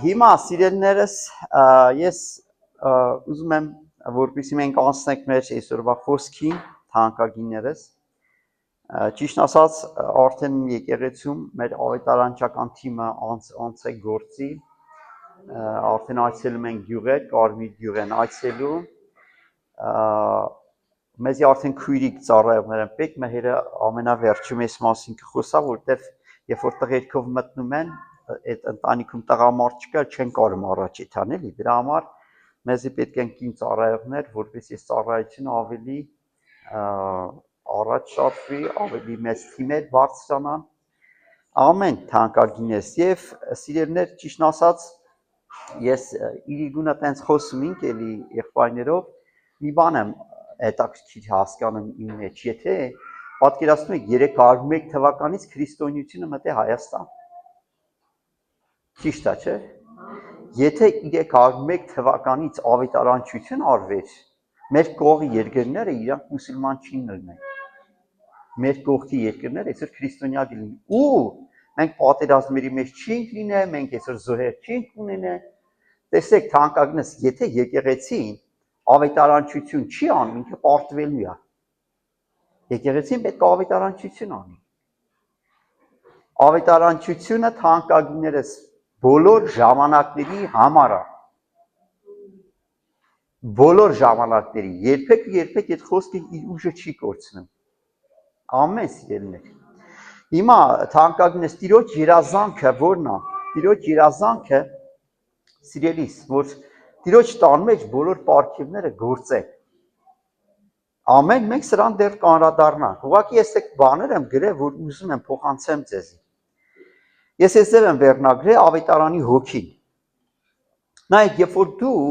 Հիմա սիրելիներս, ես ուզում եմ, որպեսզի մենք անցնենք մեր այսօրվա խոսքին, թանկագիններս, ճիշտ ասած, արդեն եկեղեցում մեր ավետարանչական թիմը անց է գործի, արդեն այցելում ենք գյուղեր, Կարմիր գյուղ են այցելում, մեզի արդեն քույրիկ ծառայողներ են պետք, մհերը ամենավերջում այս մասին կխոսա, որտեվ երբ որ տղերքով մտնում են, այդ ընտանիքում տղամարդ չկա, չեն կարող առաջ իթան, էլի, դրա համար մեզի պետք են կին ծառայողներ, որպես այս ծառայությունը ավելի առաջ շարժվի, ավելի մեծ թիմեր բարձրանան, ամեն թանկագինես եւ սիրելիներ, ճիշտ ասած, ես իրիգունը տենց խոսում ինք էլի եղբայրներով, մի բան եմ հետաքրքիր հասկանում իմ մեջ, եթե պատկերացնում եք 301 թվականից քրիստոնեությունը մտե Հայաստան։ Ճիշտ է, չէ՞։ Եթե 301 թվականից ավետարանչություն արվեր, մեր կողի երկրները իրանք մուսուլման չին լինեն։ Մեր կողքի երկրները այսօր քրիստոնյա լինեն։ Ու մենք պատերազմների մեջ չենք լինել, մենք այսօր զոհեր չենք ունենալ։ Տեսեք, թանկագինս, եթե եկեղեցին ավետարանչություն չի անում, ինքը պարտվելու է։ Եկեղեցին պետք է ավետարանչություն անի։ Ավետարանչությունը թանկագիններս բոլոր ժամանակների համար է։ Բոլոր ժամանակների, երբեք այդ խոսքը իր ուժը չի կորցնում։ Ամեն սիրելիներ։ Հիմա թանկագինս Տիրոջ երազանքը ո՞րն է։ Տիրոջ երազանքը սիրելիս, որ Տիրոջ տան մեջ բոլոր պարգևները գործեն։ Ամեն մենք սրան դեռ կանրադառնանք։ Ուղղակի ես այդ բաներ եմ գրել, որ ուզում եմ փոխանցեմ ձեզի։ Ես այսօր եմ վերնագրել ավետարանի հոգին։ Նայեք, երբ որ դու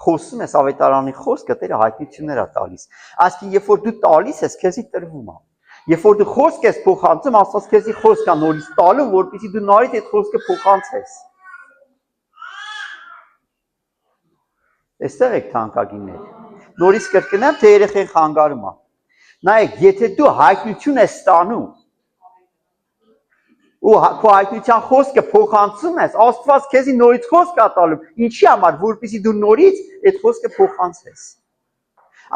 խոսում ես ավետարանի խոսքը, Տերը հայտնություններ է տալիս։ Այսինքն, երբ որ դու տալիս ես, քեզի տրվում է։ Երբ որ դու խոսք ես փոխանցում, Աստված քեզի խոսք է նորից տալու, որպեսզի դու նորից այդ խոսքը փոխանցես։ Այստեղ եք թանկագիններ։ Նորից կրկնեմ, թե երեխեն խանգարում է։ Նայեք, եթե դու հայտնություն ես ստանում, ու քո հայտնության խոսքը փոխանցում ես, Աստված քեզի նորից խոսք է տալու, ինչի համար, որպեսզի դու նորից այդ խոսքը փոխանցես։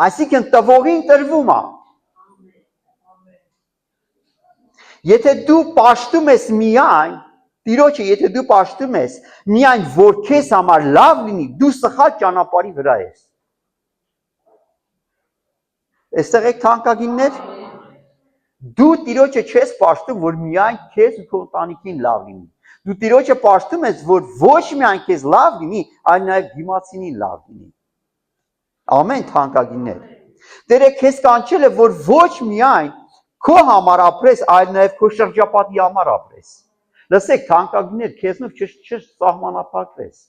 Այսինքն տվողին տրվում է։ Եթե դու պաշտում ես միայն, Տիրոջը եթե դու պաշտում ես, միայն որ քեզ համար լավ լինի, դու սխալ ճանապարհի վրա ես։ Այստեղ եք թանկագիններ։ Դու Տիրոջը չես պաշտում, որ միայն քեզ ու քո ընտանիքին լավ լինի։ Դու Տիրոջը պաշտում ես, որ ոչ միայն քեզ լավ լինի, այլ նաև դիմացինին լավ լինի։ Ամեն թանկագիններ։ Տերը քեզ կանչել է, որ ոչ միայն քո համար ապրես, այլ նաև քո շրջապատի համար ապրես։ Լսեք, թանկագիններ, քեզնով չսահմանափակվես։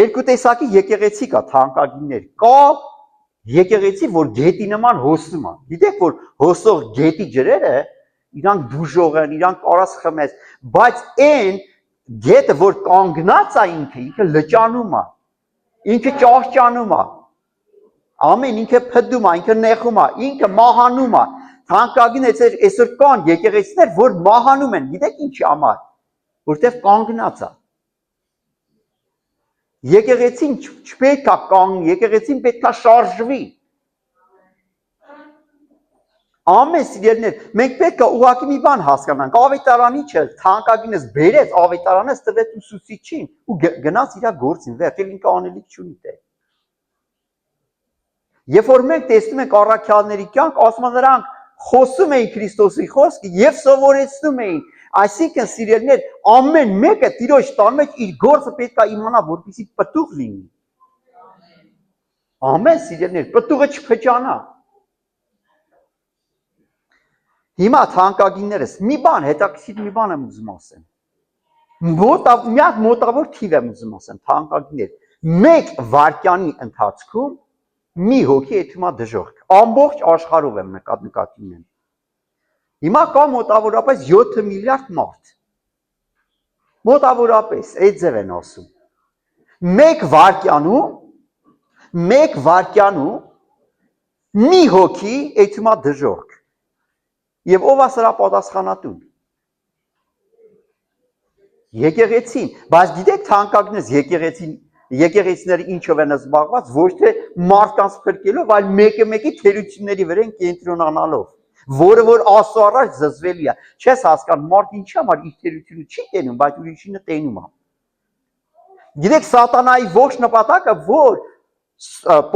Երկու տեսակի եկեղեցի կա, թանկագիններ, կա եկեղեցի, որ գետի նման հոսում է։ Գիտեք, որ հոսող գետի ջրերը իրանք բուժող են, իրանք կարաս խմես, բայց այն գետը, որ կանգնած է ինքը լճանում է, ինքը ճահճանում է, ամեն ինքը փդում է, ինքը նեղում է, ինքը մահանում է։ Թանկագին այսօր կան եկեղեցիներ, որ մահանում են, գիտեք ինչի համար, որտեղ կանգնած է։ Եկեղեցին չպետք է կանգնի, եկեղեցին պետք է շարժվի։ Ամեն սիրելիներ, մենք պետք է ուղղակի մի բան հասկանանք, ավետարանիչը թանկագինս բերեց, ավետարանս տվեց ուսուցիչին ու գնաց իր գործին, վերջ, ինքը անելիք չունի դե։ Երբ որ մենք տեսնում ենք առաքյալների կյանք, ասում են նրանք խոսում էին Քրիստոսի խոսքը եւ սովորեցնում էին։ Այսինքն սիրելիներ, ամեն մեկը Տիրոջ տան մեջ իր գործը պետք է իմանա, որպեսզի պտուղ լինի։ Ամեն սիրելիներ, պտուղը չփճանա։ Հիմա թանկագիններս, մի բան, հետաքրքիր մի բան եմ ուզում ասեմ։ Մի հատ մոտավոր թիվ եմ ուզում ասեմ, թանկագիններ։ 1 վայրկյանի ընթացքում մի հոգի եթում է դժոխք։ Ամբողջ աշխարհով եմ նկատի ունեմ։ Հիմա կա մոտավորապես 7 միլիարդ մարդ։ Մոտավորապես, այդ ձև են ասում։ 1 վայրկյանում մի հոգի եթում է դժոխք։ Եվ ով է սրա պատասխանատուն։ Եկեղեցին, բայց գիտեք թանկագնես եկեղեցիները ինչով են զբաղված, ոչ թե մարդկանց փրկելով, այլ մեկի թերությունների վրա են կենտրոնանալով, որը որ Աստծո առաջ զզվելի է։ Չես հասկանում, մարդ ինչի համար իր թերությունը չի տենում, բայց ուրիշինը տենում է։ Գիտեք սատանայի ողջ նպատակը, որ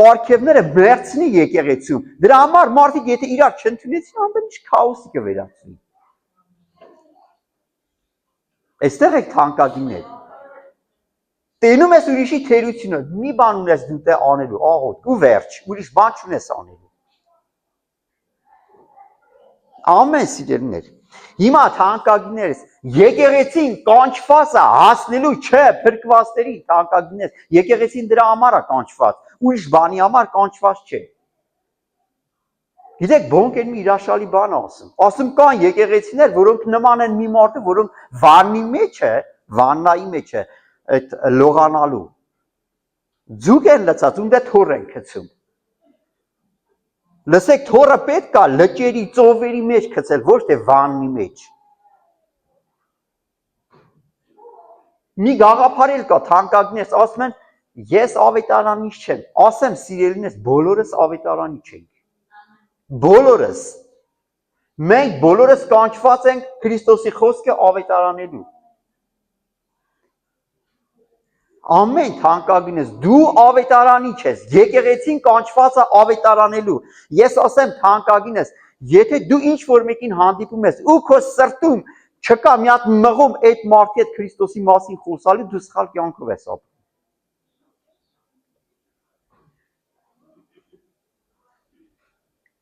պարգևները մերցնի եկեղեցում։ Դրա համար մարդիկ եթե իրար չընդունեցին, ամեն ինչ քաոսի կվերածվի։ Այստեղ եք թանկագիններ։ Տենում ես ուրիշի թերությունը, մի բան ունես դու տե անելու, աղոտ, ու վերջ, ուրիշ բան չունես անելու։ Ամեն սիրելիներ։ Հիմա թանկագիններս, եկեղեցին կանչված է հասնելու չէ փրկվածների թանկագիններ, եկեղեցին դրա համար է կանչված, ուրիշ բանի համար կանչված չէ։ Գիտեք, բոնք են մի իրաշալի բան ասում։ Ասում կան եկեղեցիներ, որոնք նման են մի մարդու, որոնք վաննայի մեջ է, այդ լողանալու։ Ձուկ են լցած, ունդե թոր են գցում։ Լսեք, թորը պետք է լճերի, ծովերի մեջ գցել, ոչ թե վաննի մեջ։ Մի գաղափար էլ կա, թանկագինես, ասում են, ես ավետարանիչ չեմ, ասեմ սիրելիներս, բոլորս ավետարանի չենք։ Բոլորս, մենք բոլորս կանչված ենք Քրիստոսի խոսքը ավետարանելու։ Ամեն թանկագինես, դու ավետարանի չես, եկեղեցին կանչված է ավետարանելու։ Ես ասեմ թանկագինես, եթե դու ինչ-որ մեկին հանդիպում ես ու քո սրտում չկա մի հատ մղում այդ մարդի հետ Քրիստոսի մասին խոսալու, դու սխալ կյանքով ես ապրում։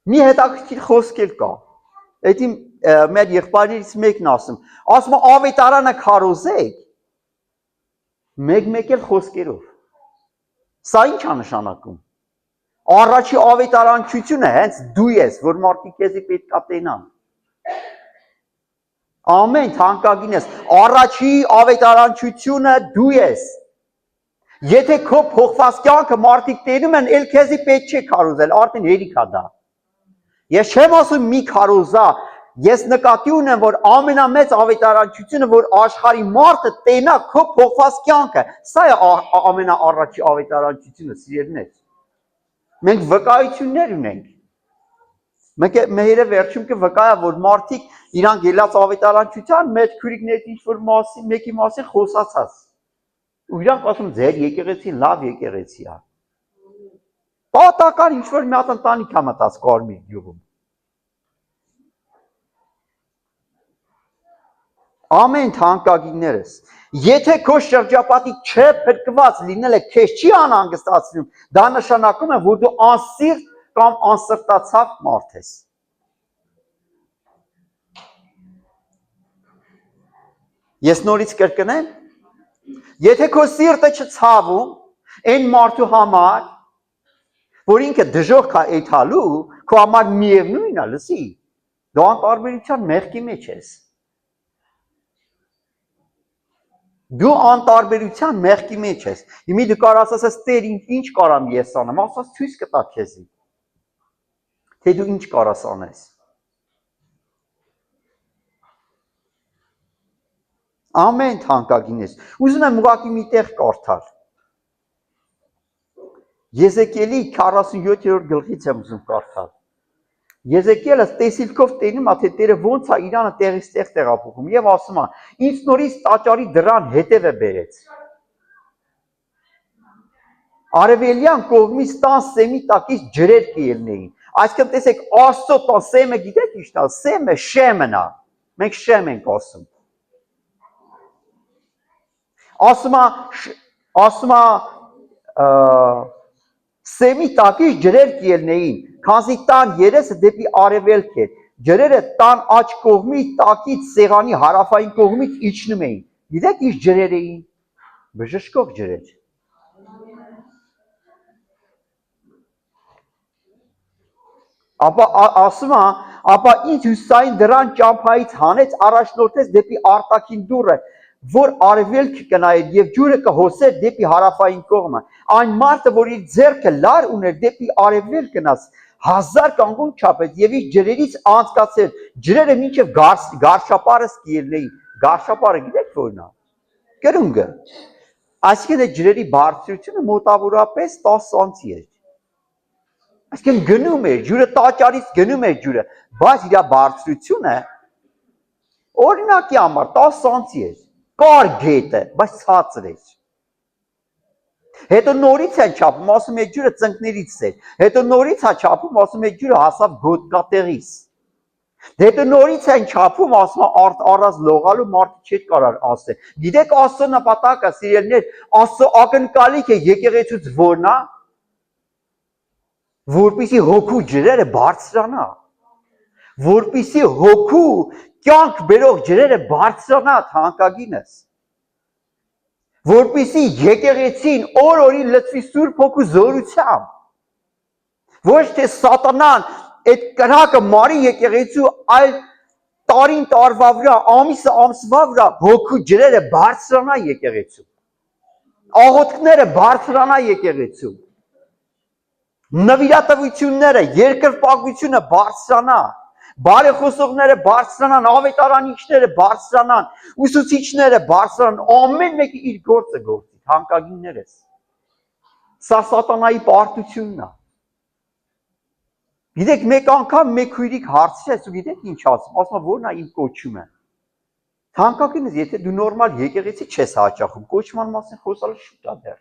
Մի հետաքրքիր խոսք էլ կա։ Էդի մեր եղբայրներից մեկն ասում ավետարանը քարոզեք, մեկ էլ խոսքերով։ Սա ինչ է նշանակում։ Առաջի ավետարանչությունը հենց դու ես, որ մարդիկ քեզի պետք է տենան։ Ամեն թանկագինես, առաջի ավետարանչությունը դու ես։ Եթե քո փոխված կյանքը մարդիկ տենում են, ել քեզի պետք չէ քարոզել, արդեն հերիք է դա։ Ես չեմ ասում մի քարոզա, ես նկատի ունեմ, որ ամենամեծ ավետարանչությունը, որ աշխարհի մարդը տենա քո փոխված կյանքը, սա է ամենաառաջի ավետարանչությունը, սիրելիներ։ Մենք վկայություններ ունենք։ Մերը վերջում կվկայա, որ մարդիկ իրանք ելած ավետարանչության մեջ քուրիկներից ինչ-որ մասին, մեկի մասին խոսացած։ Ու իրանք ասում ձեր եկեղեցին լավ եկեղեցի է։ Պատական ինչ-որ մի հատ ընտանիք է մտած Կարմիր գյուղում։ Ամեն թանկագիններս, եթե քո շրջապատի չէ փրկված լինելը քեզ չի անհանգստացնում, դա նշանակում է, որ դու անսիրտ կամ անսրտացավ մարդ ես։ Ես նորից կրկնեմ, եթե քո սիրտը չցավում, այն մարդու համար, որ ինքը դժոխք է էթալու, քո համար միևնույն է, լսի, դու անտարբերության մեղքի մեջ ես։ Դու անտարբերության մեղքի մեջ ես։ Հիմա դու կարող ասես, Տեր, ինչ կարամ ես անեմ, ասած ցույց կտա քեզի։ Թե դու ինչ կարաս անես։ Ամեն թանկագինես։ Ուզում եմ ուղղակի մի տեղ կարդալ։ Եզեկիելի 47-րդ գլխից եմ ուզում կարդալ։ Եզեկիելը տեսիլքով տենում է, թե Տերը ոնց է Իրանը տեղից տեղ տեղափոխում եւ ասում է. ինձ նորից տաճարի դրան հետևը բերեց։ Արևելյան կողմից տան սեմի տակից ջրեր կելնեին։ Այսինքն տեսեք, Աստծո տան սեմը գիտեք ի՞նչն է, սեմը Շեմն է։ Մենք Շեմ ենք ասում։ Ասում է սեմի տակից ջրեր կելնեին, քանզի տան երեսը դեպի արևելք էր, ջրերը տան աջ կողմից տակից սեղանի հարավային կողմից իջնում էին։ Գիտեք ինչ ջրեր էին։ Բժշկող ջրեր։ Ապա ասում է, ապա ինձ հյուսային դրան ճամփայից հանեց, առաջնորդեց դեպի արտաքին դուռը, որ արևելք կնայեր եւ ջուրը կհոսեր դեպի հարավային կողմը։ Այն մարդը, որ իր ձեռքը լար ուներ դեպի արևելք գնաց, 1000 կանգուն չափեց եւ իր ջրերից անցկացել, ջրերը մինչեւ գարշապարս կելնեին։ Գարշապարը գիտեք որն է։ Կրունգը։ Այսինքն այդ ջրերի բարձրությունը մոտավորապես 10 սանտի էր։ Այսինքն գնում էր ջուրը տաճարից գնում էր ջուրը, բայց իր բարձրությունը օրինակի համար 10 սանտի էր։ Կար գետը, բայց ցածր էր։ Հետո նորից են չափում, ասում է ջուրը ծնկներից էր։ Հետո նորից է չափում, ասում է ջուրը հասավ գոտկատեղից։ Հետո նորից են չափում, ասում է առած լողալու մարդը չէր կարող ասել։ Գիտեք Աստծո նպատակը, սիրելիներ, Աստծո ակնկալիք է եկեղեցուց որն է, որպեսզի հոգու ջրերը բարձրանա, որպեսզի հոգու կյանք բերող ջրերը բարձրանա թանկագինս, որպեսզի եկեղեցին օր-օրի լցվի Սուրբ Հոգու զորությամբ, ոչ թե սատանան այդ կրակը մարի եկեղեցու, այլ տարին տարվա վրա, ամիսը ամսվա վրա հոգու ջրերը բարձրանա եկեղեցու, աղոթքները բարձրանա եկեղեցու, նվիրատվությունները, երկրպագությունը բարձրանա, բարեխոսողները բարձրանան, ավետարանիչները բարձրանան, ուսուցիչները բարձրանան, ամեն մեկը իր գործը գործի, թանկագիններս։ Սա սատանայի պարտությունն է։ Գիտեք, մեկ անգամ մեկ քույրիկ հարցրեց ու գիտեք ինչ ասում, ասում է որն է իմ կոչումը։ Թանկագինս, եթե դու նորմալ եկեղեցի չես հաճախում, կոչման մասին խոսալը շուտ է դեռ։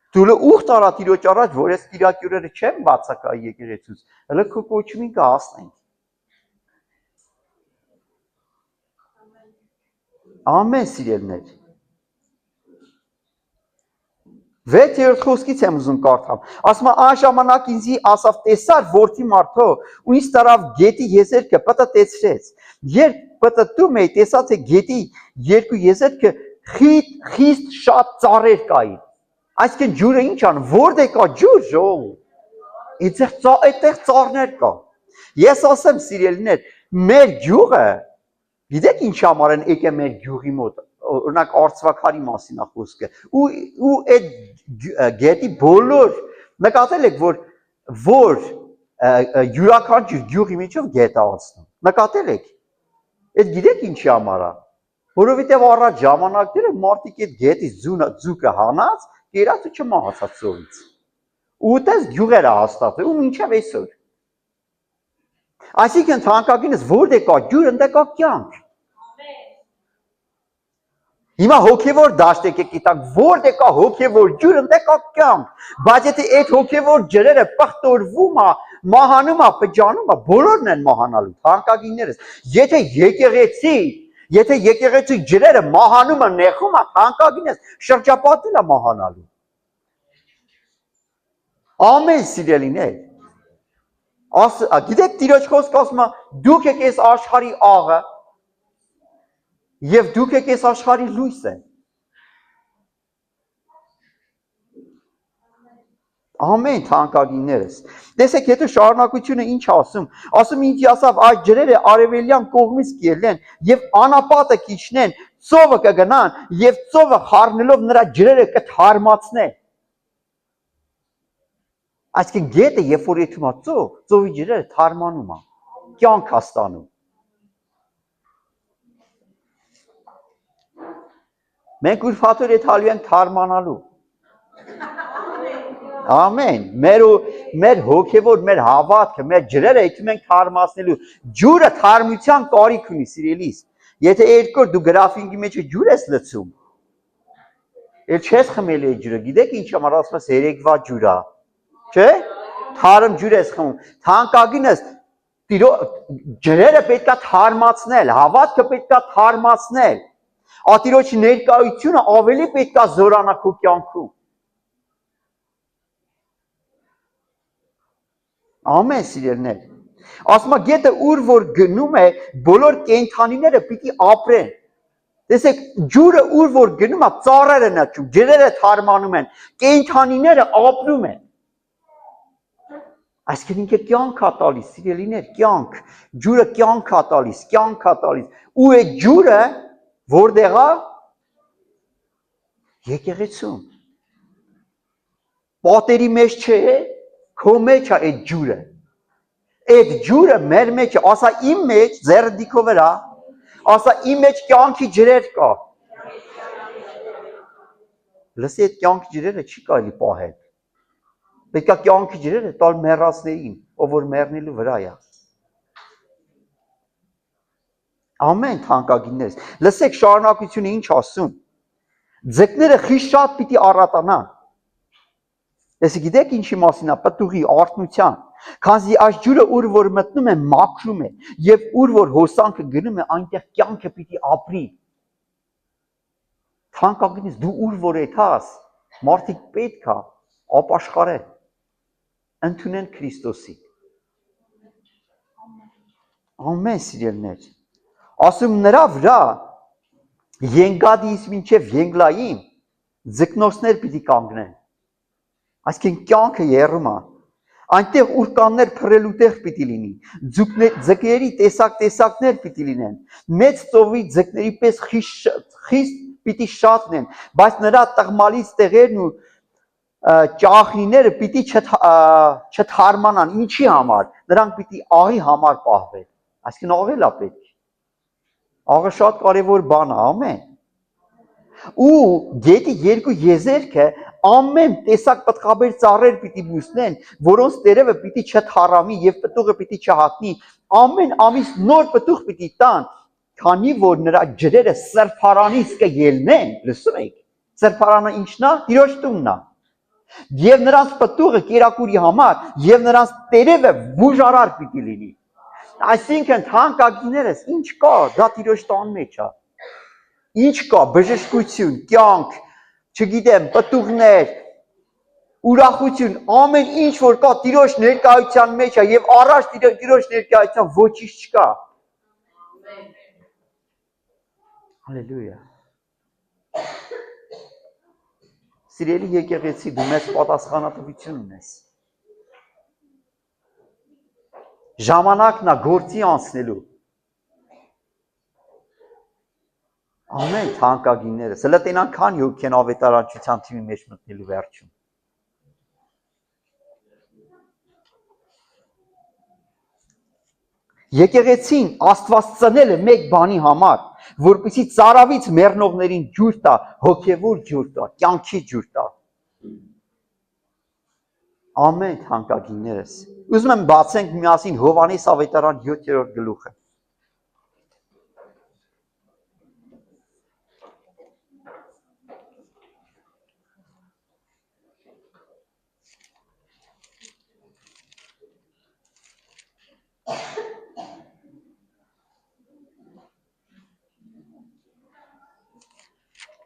Դու ուխտ արա Տիրոջ առաջ, որ ես կիրակյուրերը չեմ բացակայի եկեղեցուց, հələ քո կոչումին կհասնենք։ Ամեն սիրելիներ։ 6-րդ խոսքից եմ ուզում կարդամ։ Ասում է այն ժամանակ ինձի ասավ տեսար որդի մարդո ու ինձ տարավ գետի եզերքը պտտեցրեց։ Երբ պտտում էի տեսա թե գետի երկու եզերքը խիստ շատ ծառեր կային։ Այսինքն ջուրը ինչ ան, որտե կա ջուր ժողովուրդ։ Այդտեղ ծառներ կա։ Ես ասեմ սիրելիներ, մեր գյուղը, գիտեք ինչ համար են եկել մեր գյուղի մոտ, օրինակ արծվաքարի մասին է խոսքը, ու այդ գետի բոլոր նկատել եք, որ յուրաքանչյուր գյուղի միջով գետ է անցնում։ Նկատել եք։ Այդ գիտեք ինչի համար է։ Որովհետև առաջ ժամանակները մարդիկ այդ գետի ձուկը հանած, կերած ու չմահացած ծովից։ Ու տես գյուղերը հաստատել ու մինչև այսօր։ Այսինքն թանկագինս որտե կա ջուր, ընդ կա կյանք։ Հիմա հոգևոր դաշտեք եք գիտակ, որտե կա հոգևոր ջուր, ընդ կա կյանք։ Բայց եթե այդ հոգևոր ջրերը պղտորվում է, մահանում է, պճանում է, բոլորն են մահանալու, թանկագիններս։ Եթե եկեղեցի ջրերը մահանում է, նեղում է, թանկագինես, շրջապատել է մահանալու։ Ամեն սիրելիներ։ Գիտեք Տիրոջ խոսքը ասում է, դուք եք այս աշխարհի աղը, եւ դուք եք այս աշխարհի լույսը։ Ամեն թանկագիններս։ Տեսեք, հետո շարունակությունը ինչ ասում։ Ասում ինձ ասավ այդ ջրերը արևելյան կողմից կելեն եւ անապատը կիջնեն, ծովը կգնան եւ ծովը խառնելով նրա ջրերը կթարմացնեն։ Այսինքն գետը երբ որ եթում է ծովի ջրերը թարմանում է, կյանք է ստանում։ Մենք ուրբաթօր եթալու ենք թարմանալու։ Ամեն, մեր հոգևոր, մեր հավատքը, մեր ջրերը եկում ենք թարմացնելու։ Ջուրը թարմության կարիք ունի, սիրելիս։ Եթե երկրորդ դու գրաֆինգի մեջ ջուր ես լցում, էլ չես խմել այդ ջուրը, գիտեք ինչ համար ասում ես երեկվա ջուր է, չէ՞։ Թարմ ջուր ես խմում։ Թանկագինս ջրերը պետք է թարմացնել, հավատքը պետք է թարմացնել։ Ատիրոջի ներկայությունը ավելի պետք է զորանա քո կյանքում։ Ամեն սիրելիներ։ Ասում է գետը ուր որ գնում է, բոլոր կենդանիները պիտի ապրեն։ Տեսեք, ջուրը ուր որ գնում է, ծառերը նչում, ջրերը թարմանում են, կենդանիները ապրում են։ Այսինքն ինքը կյանք է տալիս, սիրելիներ, կյանք։ Ջուրը կյանք է տալիս, կյանք է տալիս։ Ու այդ ջուրը որտեղ է։ Եկեղեցում։ Պատերի մեջ չէ, քո մեջ է այդ ջուրը։ Այդ ջուրը մեր մեջ է, ասա իմ մեջ, ձեռը դիքով վրա, ասա իմ մեջ կյանքի ջրեր կա։ լսի այդ կյանքի ջրերը չի կարելի պահել։ Պետք է կյանքի ջրերը տալ մեռածներին, ով որ մեռնելու վրա է։ Ամեն թանկագիններս։ Լսեք շարունակությունը ինչ ասում։ Ձկները խիստ շատ պիտի առատանան։ Ես գիտեք ինչի մասին է, պտուղի արթնության։ Քանզի այս ջուրը ուր որ մտնում է մաքրում է, եւ ուր որ հոսանքը գնում է, այնտեղ կյանքը պիտի ապրի։ Թանկագինս դու ուր որ եթաս, մարդիկ պետք է ապաշխարեն, ընդունեն Քրիստոսի։ Ամեն սիրելիներ։ Ասում նրա վրա Ենգադից մինչև Ենգլային ձկնորսներ պիտի կանգնեն։ Այսինքն կյանքը երում է։ Այնտեղ ուրկաններ փռելու տեղ պիտի լինի։ Ձկների տեսակներ պիտի լինեն։ Մեծ ծովի ձկների պես խիստ պիտի շատն են, բայց նրա տղմալից տեղերն ու ճախինները պիտի չթարմանան։ Ինչի համար։ Նրանք պիտի աղի համար պահվեն։ Այսինքն աղել է պետք։ Աղը շատ կարևոր բան է, ամեն։ Ու գետի երկու եզերքը ամեն տեսակ պտղաբեր ծառեր պիտի բուսնեն, որոնց տերևը պիտի չթարամի եւ պտուղը պիտի չհատնի, ամեն ամիս նոր պտուղ պիտի տան, քանի որ նրա ջրերը սրբարանից կելնեն, լսում եք, սրբարանը ինչն է, Տիրոջ տունն է, եւ նրանց պտուղը կերակուրի համար եւ նրանց տերևը բուժարար պիտի լինի։ Այսինքն թանկագիններս ինչ կա, դա Տիրոջ տան մեջ է։ Ինչ կա, բժշկություն, կյանք, չգիտեմ, պտուղներ, ուրախություն, ամեն ինչ որ կա Տիրոջ ներկայության մեջ է եւ առաջ Տիրոջ ներկայության ոչինչ չկա։ Հալելույա։ Սիրելի եկեղեցի, դու մեծ պատասխանատվություն ունես։ Ժամանակն է գործի անցնելու։ Ամեն թանկագիններս, հələ տենան քան յոք են ավետարանչության թիմի մեջ մտնելու վերջում։ Եկեղեցին Աստված ծնել է մեկ բանի համար, որպեսզի ծարավից մեռնողներին ջուր տա, հոգևոր ջուր տա, կյանքի ջուր տա։ Ամեն թանկագիններս։ Ուզում եմ բացենք միասին Հովհաննես ավետարան 7-րդ գլուխը։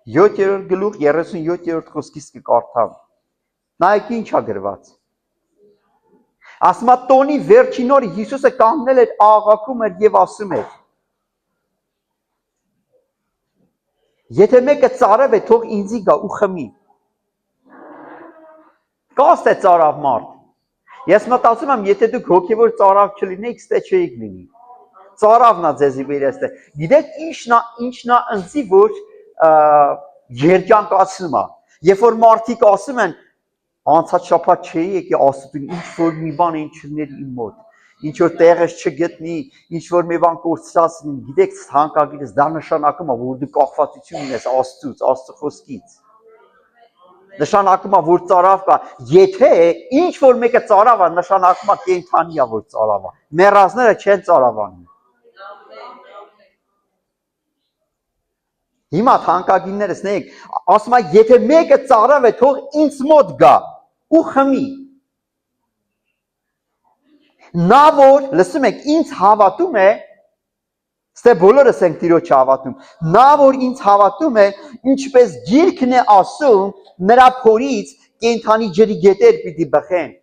Յոթերորդ գլուխ 37-րդ խոսքից կկարդամ։ Նայեք ինչ է գրված։ Ասում է տոնի վերջին օրը Հիսուսը կանգնել էր աղաղակում էր եւ ասում էր. Եթե մեկը ծարավ է, թող ինձի գա ու խմի։ Կաստ է ծարավ մարդ։ Ես մտածում եմ, եթե դուք հոգևոր ծարավ չլինեիք, ստե չէիք լինի։ Ծարավն է ձեզի վերստե։ Գիտեք ինչն է ընձի, որ երջանկացնում է։ Երբ որ մարդիկ ասում են, անցած շաբաթ չէի եկի Աստծուն, ինչ որ մի բան ինչ չներ իմ մոտ, ինչ որ տեղս չգտնի, ինչ որ մի բան կորցրածնի, գիտեք, թանկագինս դա նշանակում է, որ դու կախվածություն ունես Աստծուց, Աստծո խոսքից։ Նշանակում է, որ ծարավ կա։ Եթե ինչ որ մեկը ծարավ է, նշանակում է կենդանի է, որ ծարավ է։ Մեռածները չեն ծարավանում։ Հիմա թանկագիններս նայեք, ասում է, եթե մեկը ծարավ է, թող ինձ մոտ գա ու խմի։ Նա որ, լսում եք, ինձ հավատում է, ստե բոլորս ենք Տիրոջ հավատում, նա որ ինձ հավատում է, ինչպես Գիրքն է ասում, նրա փորից կենդանի ջրի գետեր պիտի բխեն։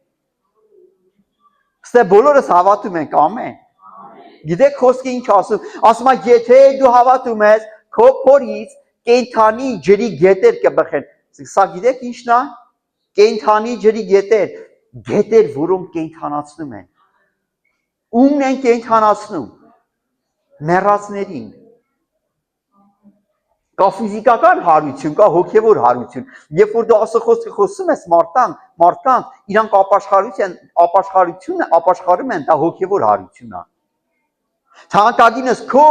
Ստե բոլորս հավատում ենք, ամեն։ Գիտեք խոսքը ինչ ասում է, եթե դու հավատում ես, քո փորից կենդանի ջրի գետեր կբխեն։ Սա գիտեք ինչն է։ Կենդանի ջրի գետեր, որոնք կենդանացնում են։ Ումն են կենդանացնում։ Մեռածներին։ Կա ֆիզիկական հարություն, կա հոգևոր հարություն։ Երբ որ դու Աստծո խոսքը խոսում ես մարդկանց, իրանք ապաշխարում են, դա հոգևոր հարություն է։ Թանկագինս քո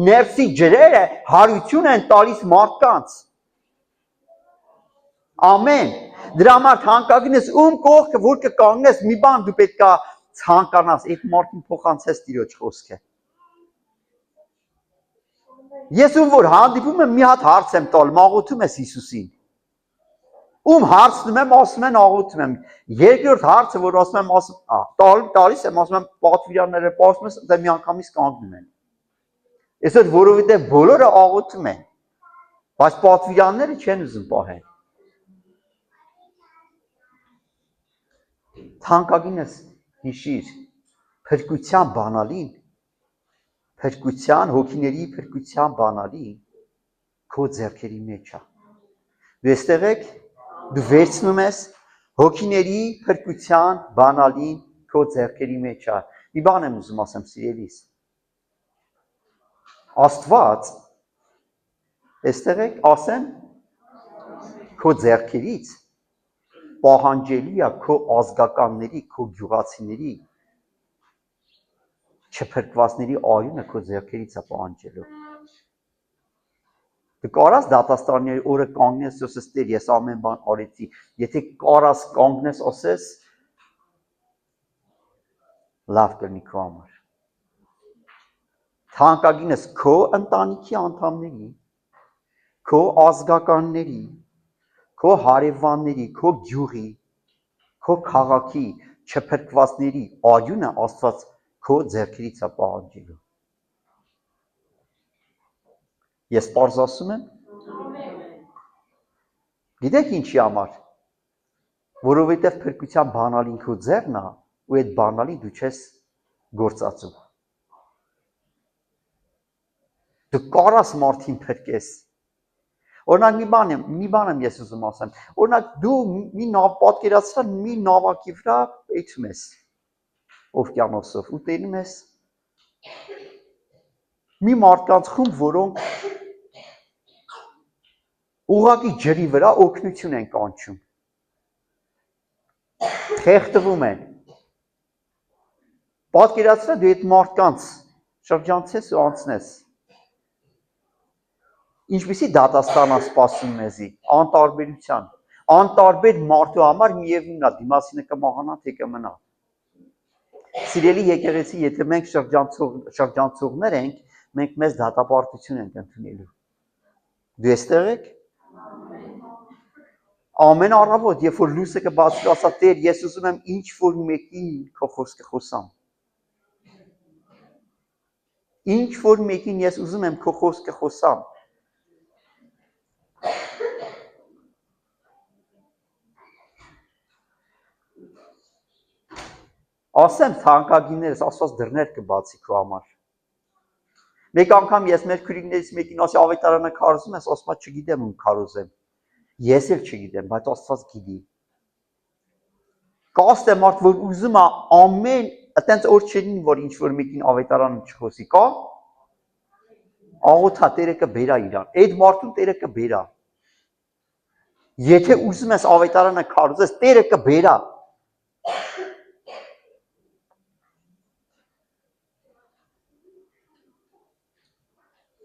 ներսի ջրերը հարություն են տալիս մարդկանց։ Ամեն։ Դրա համար թանկագինս ում կողքը որ կկանգնես մի բան դու պետքա ցանկանաս այդ մարդին փոխանցես Տիրոջ խոսքը։ Ես ում որ հանդիպում եմ մի հատ հարց եմ տալ, մաղոթում ես Հիսուսին։ Ում հարցնում եմ, ասում են աղոթում եմ։ Երկրորդ հարցը որ ասում եմ, տալիս եմ, ասում եմ պատվիրանները պարզում ես, դա մի անգամից կանգնում են։ Այսօր որովհետև բոլորը աղոթում են, բայց պատվիրանները չեն ուզում պահել։ Թանկագինս հիշիր, փրկության բանալին, փրկության, հոգիների փրկության բանալին քո ձեռքերի մեջ է։ Դու այստեղ եք, դու վերցնում ես հոգիների փրկության բանալին քո ձեռքերի մեջ է։ Մի բան եմ ուզում ասեմ, սիրելիս։ Աստված այստեղ եք, ասեմ քո ձեռքերից պահանջելի է քո ազգականների, քո գյուղացիների չփրկվածների արյունը քո ձեռքերից է պահանջելու։ Դու կարաս դատաստանի օրը կանգնես ասես Տեր, ես ամեն բան արեցի։ Եթե կարաս կանգնես ասես լավ կլինի քո համար։ Թանկագինս քո ընտանիքի անդամների, քո ազգականների, քո հարևանների, քո գյուղի, քո քաղաքի չփրկվածների արյունը Աստված քո ձեռքերից է պահանջելու։ Ես պարզ ասում եմ։ Գիտեք ինչի համար։ Որովհետև փրկության բանալին քո ձեռն է, ու այդ բանալին դու չես գործածում։ Դու կարաս մարդին փրկես։ Օրինակ մի բան եմ ես ուզում ասեմ։ Օրինակ դու մի նավ պատկերացրա մի նավակի վրա էցում ես օվկիանոսով ու տենում ես մի մարդկանց խումբ, որոնք ուղղակի ջրի վրա օգնություն են կանչում։ Խեղդվում են։ Պատկերացրա դու այդ մարդկանց շրջանցես ու անցնես։ Ինչպիսի դատաստան է սպասում մեզի, անտարբերության, անտարբեր մարդու համար միևնույն է, դիմասինը կմահանա, թե կմնա։ Սիրելի եկեղեցի, եթե մենք շրջանցողներ ենք, մենք մեզ դատապարտություն ենք ընդունելու։ Դու այստեղ եք։ Ամեն առավոտ, երբ որ լույսը կբացվի, ասա Տեր, ես ուզում եմ ինչ որ մեկին քո խոսքը խոսամ։ Ինչ որ մեկին ես ուզում եմ քո խոսքը խոսամ։ Ասեմ թանկագիններս, Աստված դռներ կբացի քո համար։ Մեկ անգամ ես մեր քույրիկներից մեկին ասի ավետարանը քարոզում ես, ասում եմ չգիտեմ ում քարոզեմ։ Ես էլ չգիտեմ, բայց Աստված գիտի։ Կաստ է մարդ, որ ուզում է ամեն, այտենց օր չլինի, որ ինչ որ մեկին ավետարանը չխոսի, կա։ Աղոթա Տերը կբերա իրան։ Այդ մարդուն Տերը կբերա։ Եթե ուզում ես ավետարանը քարոզես, Տերը կբերա։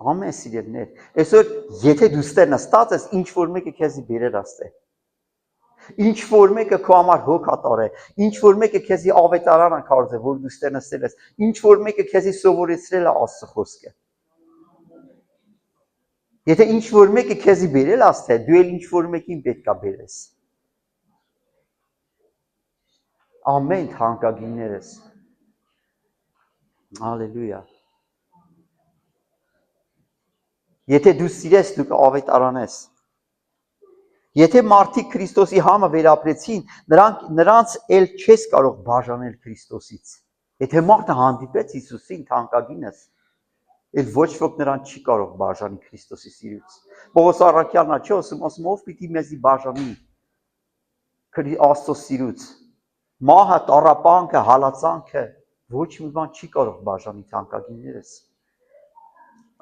Ամեն սիրելիներ, այսօր եթե դու ստեղ նստած ես, ինչ որ մեկը քեզի բերել աստե։ Ինչ որ մեկը քո համար հոգատար է, ինչ որ մեկը քեզի ավետարան է քարոզել, որ դու ստեղ նստել ես, ինչ որ մեկը քեզի սովորեցրել է Աստծո խոսքը։ Եթե ինչ որ մեկը քեզի բերել աստե, դու էլ ինչ որ մեկին պետքա բերես։ Ամեն թանկագիններս։ Հալելույա։ Եթե դու սիրես, դու կավետարանես։ Եթե մարդիկ Քրիստոսի համը վերապրեցին, նրանց էլ չես կարող բաժանել Քրիստոսից։ Եթե մարդը հանդիպեց Հիսուսին թանկագինս, էլ ոչ ոք նրան չի կարող բաժանի Քրիստոսի սիրուց։ Պողոս առաքյալն չի ասում, ով պիտի մեզի բաժանի Աստծո սիրուց։ Մահը, տառապանքը, հալածանքը ոչ մի բան չի կարող բաժանի թանկագիններս։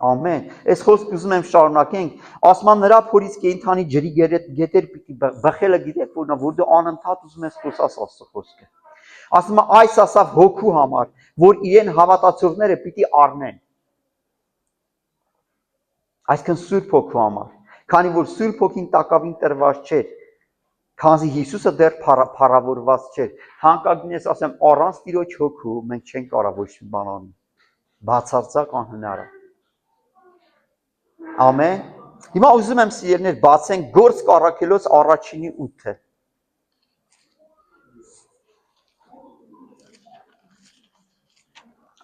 Ամեն։ Այս խոսքը ուզում եմ շարունակենք, ասման նրա փորից կենդանի ջրի գետեր պիտի բխելը գիտեք որնա, որ դու անընդհատ ուզում ես խոսաս Աստծո խոսքը։ Ասում է այս ասավ հոգու համար, որ իրեն հավատացողները պիտի առնեն։ Այսինքն Սուրբ Հոգու համար, քանի որ Սուրբ Հոգին տակավին տրված չէր, Քանզի Հիսուսը դեռ փառավորված չէր։ Թանկագինս ասեմ, առանց Տիրոջ հոգու մենք չենք կարող ոչ մի բան անել։ Բացարձակ անհնար է։ Ամեն։ Հիմա ուզում եմ սիրելիներ բացենք Գործք առաքելոց առաջինի 8-ը։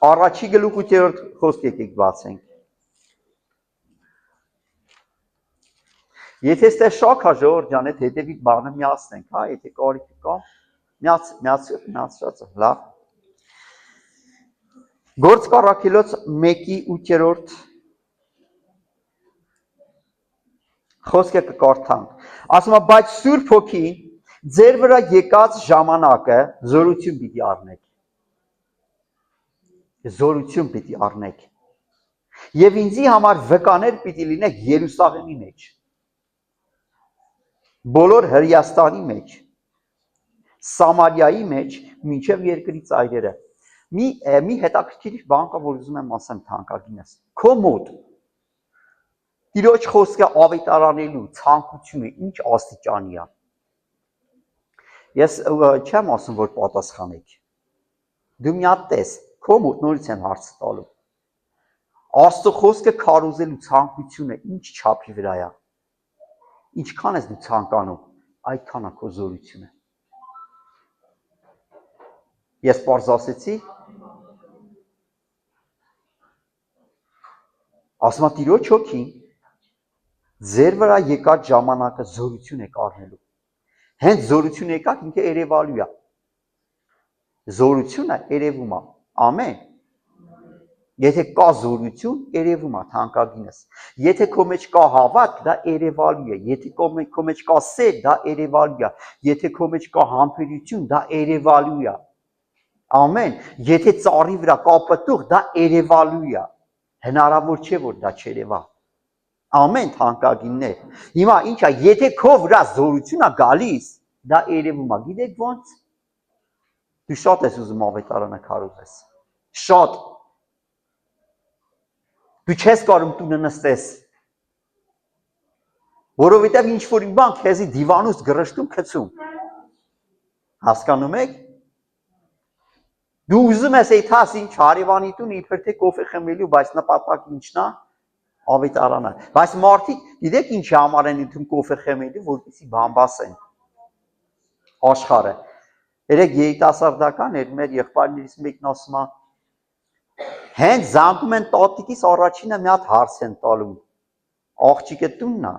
Առաջի գլուխ 8-րդ խոսք եկեք բացենք։ Եթե ստե շոկ հա ժողովուրդ ջան, այդ հետևից բանը միացնենք, հա, եթե կարիք կա, միացրած, լավ։ Գործք առաքելոց 1-ի 8-րդ խոսքը կկարդանք։ Ասում է, բայց Սուրբ Հոգին ձեր վրա եկած ժամանակը զորություն պիտի առնեք։ Զորություն պիտի առնեք։ Եվ ինձի համար վկաներ պիտի լինեք Երուսաղեմի մեջ, բոլոր Հրեաստանի մեջ, Սամարիայի մեջ, մինչև երկրի ծայրերը։ Մի հետաքրքիր բան կա, որ ուզում եմ ասեմ թանկագինս։ Քո մոտ Տիրոջ խոսքը ավետարանելու ցանկությունը ինչ աստիճանի է։ Ես չեմ ասում, որ պատասխանեք։ Դու մի հատ տես, քո մոտ նորից եմ հարցը տալու։ Աստծո խոսքը քարոզելու ցանկությունը ինչ չափի վրա է։ Ինչքան ես դու ցանկանում, այդքան է քո զորությունը։ Ես պարզ ասեցի։ Ասում է Տիրոջ հոգին ձեր վրա եկած ժամանակը զորություն եք առնելու։ Հենց զորություն եկած ինքը երևալու է։ Զորությունը երևում է։ Ամեն։ Եթե կա զորություն, երևում է թանկագինս։ Եթե քո մեջ կա հավատ, դա երևալու է։ Եթե քո մեջ կա սեր, դա երևալու է։ Եթե քո մեջ կա համբերություն, դա երևալու է։ Ամեն։ Եթե ծառի վրա կա պտուղ, դա երևալու է։ Հնարավոր չէ, որ դա չերևա։ Ամեն թանկագիններ։ Հիմա ինչ է, եթե քո վրա զորություն է գալիս, դա երևում է։ Գիտեք ոնց։ Դու շատ ես ուզում ավետարանը քարոզես։ Շատ։ Դու չես կարող տունը նստես։ Որովհետև ինչ որ բան քեզի դիվանուց գրշտում քցում։ Հասկանում եք։ Դու ուզում ես այդ հաս ինչ հարևանի տուն իբր թե կոֆե խմելու, բայց նպատակը ինչն է։ Ավետարանը։ Բայց մարդիկ գիտեք ինչի համար են ուտում կոֆե խմելու, որպեսզի բամբասեն աշխարհը։ Երեք երիտասարդական էր, մեր եղբայրներից մեկն ասում է, հենց զանգում են տատիկիս առաջինը մի հատ հարց են տալու։ Աղջիկը տունն է։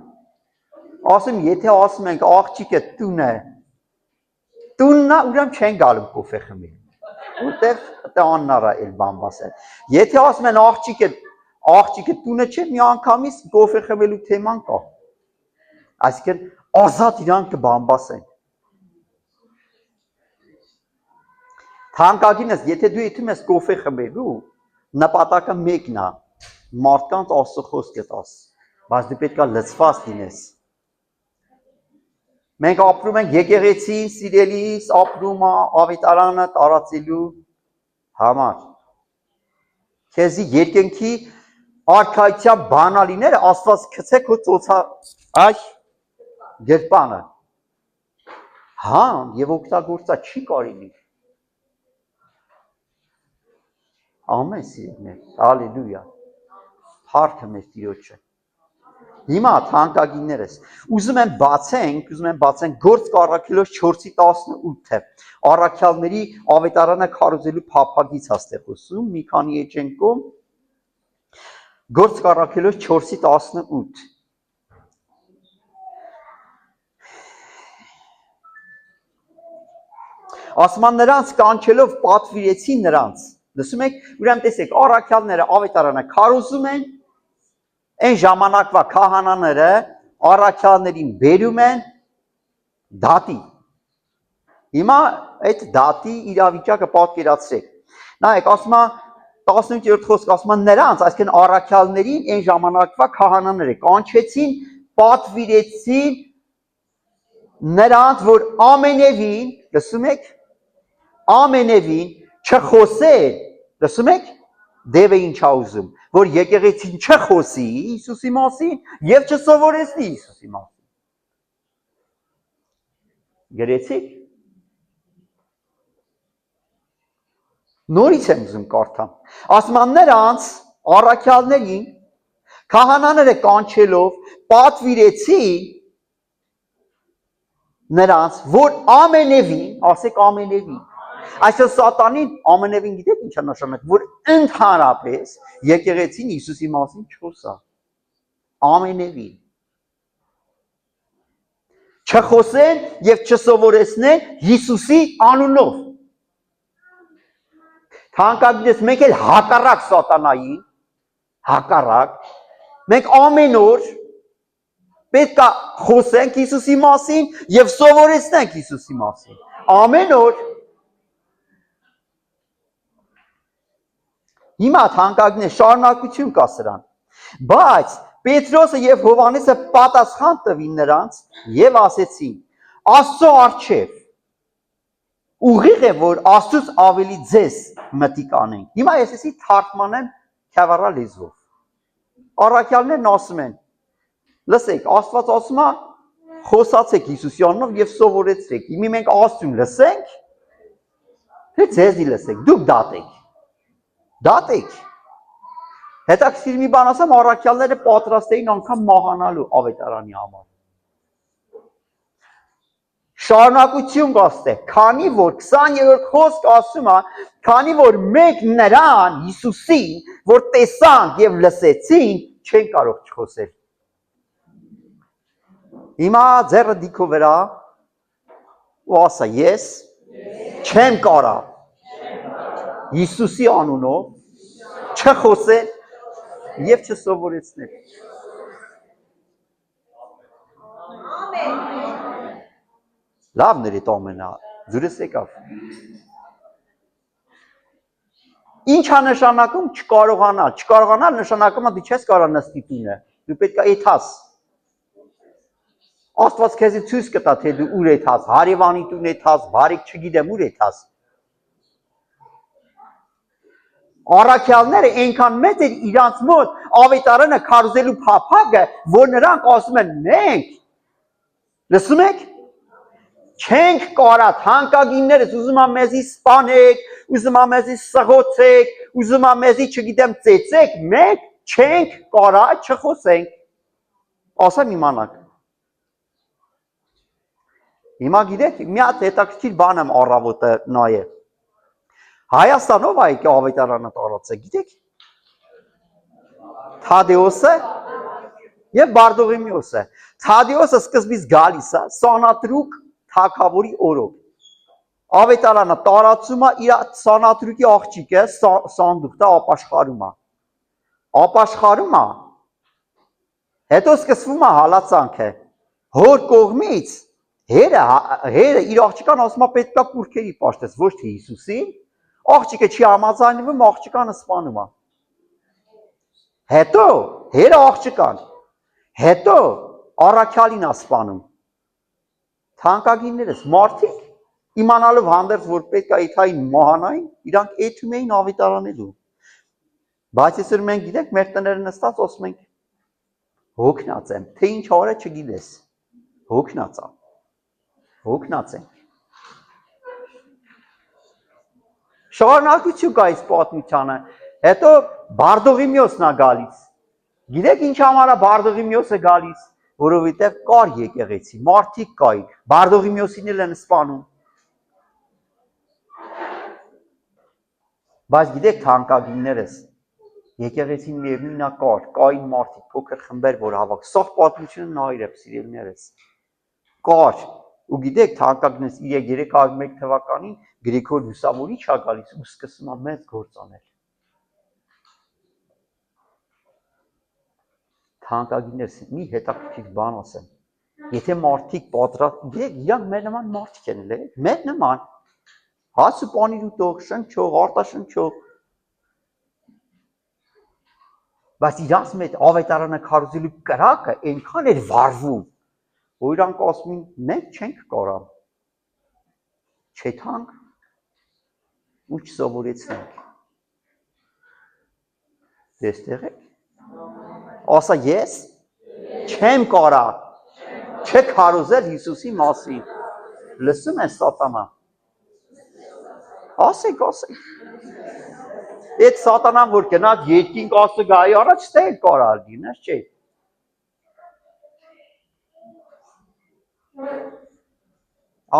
Ասում, եթե ասում ենք աղջիկը տունն է, ուրեմն չեն գալու կոֆե խմել։ Որտեվ դա աննար է էլ բամբասել։ Եթե ասում են աղջիկը տունը չէ, մի անգամից կոֆե խմելու թեման կա։ Այսինքն ազատ իրանք կբամբասեն։ Թանկագինս, եթե դու եկում ես կոֆե խմելու, նպատակը մեկն է, մարդկանց Աստծո խոսքը տաս, բայց դու պետք է լցված լինես։ Մենք ապրում ենք եկեղեցին, սիրելիս, ապրում է ավետարանը տարածելու համար։ Քեզի երկնքի արքայության բանալիները Աստված գցե քո ծոցա այ գրպանը։ Հա, եւ օգտագործա չի կարելի։ Ամեն սիրներ, հալելույա։ Փառքը մեր Տիրոջը։ Հիմա թանկագիններս, ուզում եմ բացենք Գործք առաքելոց 4:18-ը։ Առաքյալների ավետարանը քարոզելու փափագից հաստե խոսում, մի քանի էջենք կողմ։ Գործք առաքելոց 4:18։ Ասում են նրանց կանչելով պատվիրեցին նրանց։ Լսում եք, ուրեմն տեսեք, առաքյալները ավետարանը քարոզում են, այն ժամանակվա քահանաները առաքյալներին բերում են դատի։ Հիմա այդ դատի իրավիճակը պատկերացրեք։ Նայեք, ասում է 18-րդ խոսք ասում է նրանց, այսինքն առաքյալներին այն ժամանակվա քահանաները կանչեցին, պատվիրեցին նրանց, որ ամենևին, լսում եք, ամենևին չխոսեր, լսում եք, դևը ինչ է ուզում, որ եկեղեցին չխոսի Հիսուսի մասին եւ չսովորեցնի Հիսուսի մասին։ Գրեցիք։ Նորից եմ ուզում կարդամ։ Ասման նրանց առաքյալներին քահանաները կանչելով պատվիրեցի նրանց, որ ամենևին, ասեք ամենևին, այսօր սատանին ամենևին գիտեք ինչ է նշանակում, որ ընդհանրապես եկեղեցին Հիսուսի մասին չխոսա, ամենևին, չխոսեն և չսովորեցնեն Հիսուսի անունով, թանկագինս մենք էլ հակառակ սատանային, հակառակ, մենք ամեն օր պետք է խոսենք Հիսուսի մասին և սովորեցնենք Հիսուսի մասին, ամեն օր, հիմա թանկագինս շարունակություն կա սրան, բայց Պետրոսը և Հովհաննեսը պատասխան տվին նրանց և ասեցին. Աստծո առջև ուղիղ է, որ Աստծուց ավելի ձեզ մտիկ անենք։ Հիմա ես էսի թարգմանեմ քյավառա լեզվով։ Առաքյալներն ասում են. լսեք, Աստված ասում է, խոսացեք Հիսուսի անունով և սովորեցրեք։ Հիմա մենք Աստծուն լսենք, թե ձեզի լսենք, դուք դատեք։ Դատեք։ Հետաքրքիր մի բան ասեմ, առաքյալները պատրաստ էին անգամ մահանալու ավետարանի համար։ Շարունակություն կասте, քանի որ 20-րդ խոսք ասում է, քանի որ մենք նրան Հիսուսին, որ տեսանք եւ լսեցինք, չեն կարող չխոսել։ Հիմա ձեռը դիքո վրա ու ասա, ես չեմ կարա Հիսուսի անունով չխոսել եւ չսովորեցնել։ Լավն էր այդ ամենը, դուրս եկավ։ Ինչ է նշանակում չկարողանալ։ Չկարողանալ նշանակում է դու չես կարող նստի տունը, դու պետք է եթաս։ Աստված քեզի ցույց կտա, թե դու ուր եթաս, հարևանի տուն եթաս, բարիք չգիտեմ ուր եթաս։ Առաքյալները այնքան մեծ էր իրանց մոտ ավետարանը քարոզելու փափագը, որ նրանք ասում են մենք, լսում եք, չենք կարա թանկագիններս ուզում եմ մեզի սպանեք, ուզում եմ մեզի սղոցեք, ուզում եմ մեզի չգիտեմ ծեծեք, մենք չենք կարա չխոսենք, ասեմ իմանաք։ Հիմա գիտեք, մի հատ հետաքրքիր բան եմ առավոտը նայել։ Հայաստանով այ ավետարանը տարածը, գիտեք։ Թադեոսը եւ Բարդողիմեոսը։ Թադեոսը սկզբից գալիս է Սանատրուկ թագավորի օրոք։ Ավետարանը տարածում է իր Սանատրուկի աղջիկը սանդուղտը ապաշխարում է։ Ապաշխարում է։ Հետո սկսվում է հալածանքը։ Հոր կողմից հերը իր աղջկան ասում է պետք է կուրքերի պաշտես, ոչ թե Հիսուսին։ Աղջիկը չի համաձայնվում, աղջկանը սպանում է։ Հետո հերը աղջկան, հետո առաքյալին է սպանում։ Թանկագիններս մարդիկ իմանալով հանդերձ, որ պետք է իթային մահանային, իրանք էթում էին ավետարանելու։ Բայց այսօր մենք գիտենք, մեր տները նստած ասում ենք հոգնած եմ, թե ինչ արա չգիտես։ Հոգնած եմ։ Հոգնած ենք։ Շարունակություն կա այս պատմությանը, հետո Բարդողիմեոսն է գալիս։ Գիտեք ինչ համար է Բարդողիմեոսը գալիս, որովհետև կար եկեղեցի, մարդիկ կային, Բարդողիմեոսին էլ են սպանում։ Բայց գիտեք թանկագիններս, եկեղեցին միևնույնն է կար, կային մարդիկ, փոքր խմբեր, որ հավաք, սաղ պատմությունը նայրებ, սիրելիներս, կար, ու գիտեք թանկագիններս 301 թվականին Գրիգոր Լուսավորիչ է գալիս ու սկսում է մեծ գործ անել։ Թանկագիններս մի հետաքրքիր բան ասեմ, եթե մարդիկ պատրաստ, գիտեք, իրանք մեր նման մարդիկ են էլ, մեր նման, հաց ու պանիր ուտող, շնչող, արտաշնչող, բայց իրանց մեջ ավետարանը քարոզելու կրակը այնքան էր վարվում, որ իրանք ասում են, մենք չենք կարա, չեթանք ու չսովորեցնենք։ Դեստեղ եք։ Ասա ես չեմ կարա չքարոզել Հիսուսի մասին։ լսում են սատանա։ Ասեք։ Այդ սատանան որ գնաց երկինք ասը գայի առաջ ստել կարալ դինես չէ։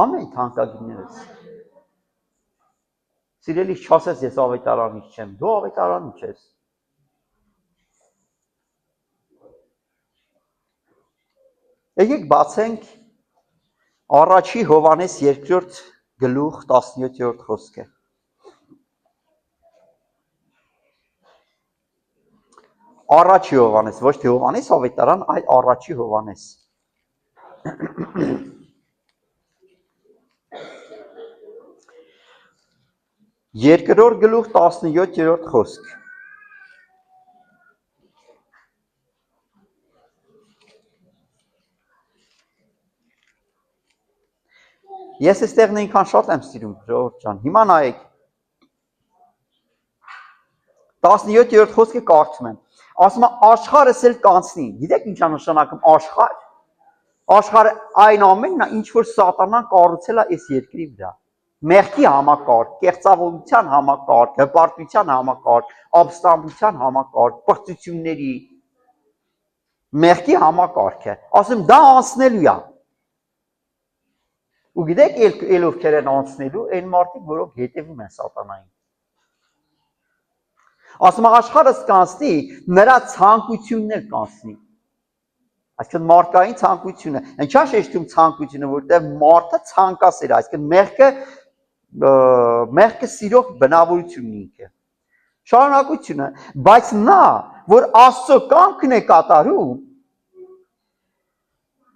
Ամեն թանկագիններս։ Սիրելիս չասես ես ավետարանից չեմ, դու ավետարանից ես։ Եկեք բացենք առաջի Հովանես 2-րդ գլուխ 17-րդ խոսքը։ Առաջի Հովանես, ոչ թե Հովանես ավետարան, այլ առաջի Հովանես։ Երկրորդ գլուխ 17-րդ խոսք։ Ես այստեղ նույնքան շատ եմ սիրում, ժողովուրդ ջան։ Հիմա նայեք։ 17-րդ խոսքը կարդում եմ։ Ասում է աշխարհս էլ կանցնի։ Գիտեք ինչ է նշանակում աշխարհ։ Աշխարհը այն ամենն է, ինչ որ սատանան կառուցել է այս երկրի վրա։ Մեղքի համակարգ, կեղծավորության համակարգ, հպարտության համակարգ, ապստամբության համակարգ, պրծությունների մեղքի համակարգը։ Ասում դա անցնելու է։ Ու գիտեք ովքեր են անցնելու, այն մարդիկ, որոնք հետևում են սատանային։ Ասում է աշխարհս կանցնի, նրա ցանկությունն էլ կանցնի։ Այսինքն մարդկային ցանկությունը, ինչա շեշտում ցանկությունը, որտեղ մարդը ցանկասեր, այսինքն մեղքը սիրող բնավորությունն ինքը։ Շարունակությունը, բայց նա, որ Աստծո կամքն է կատարում,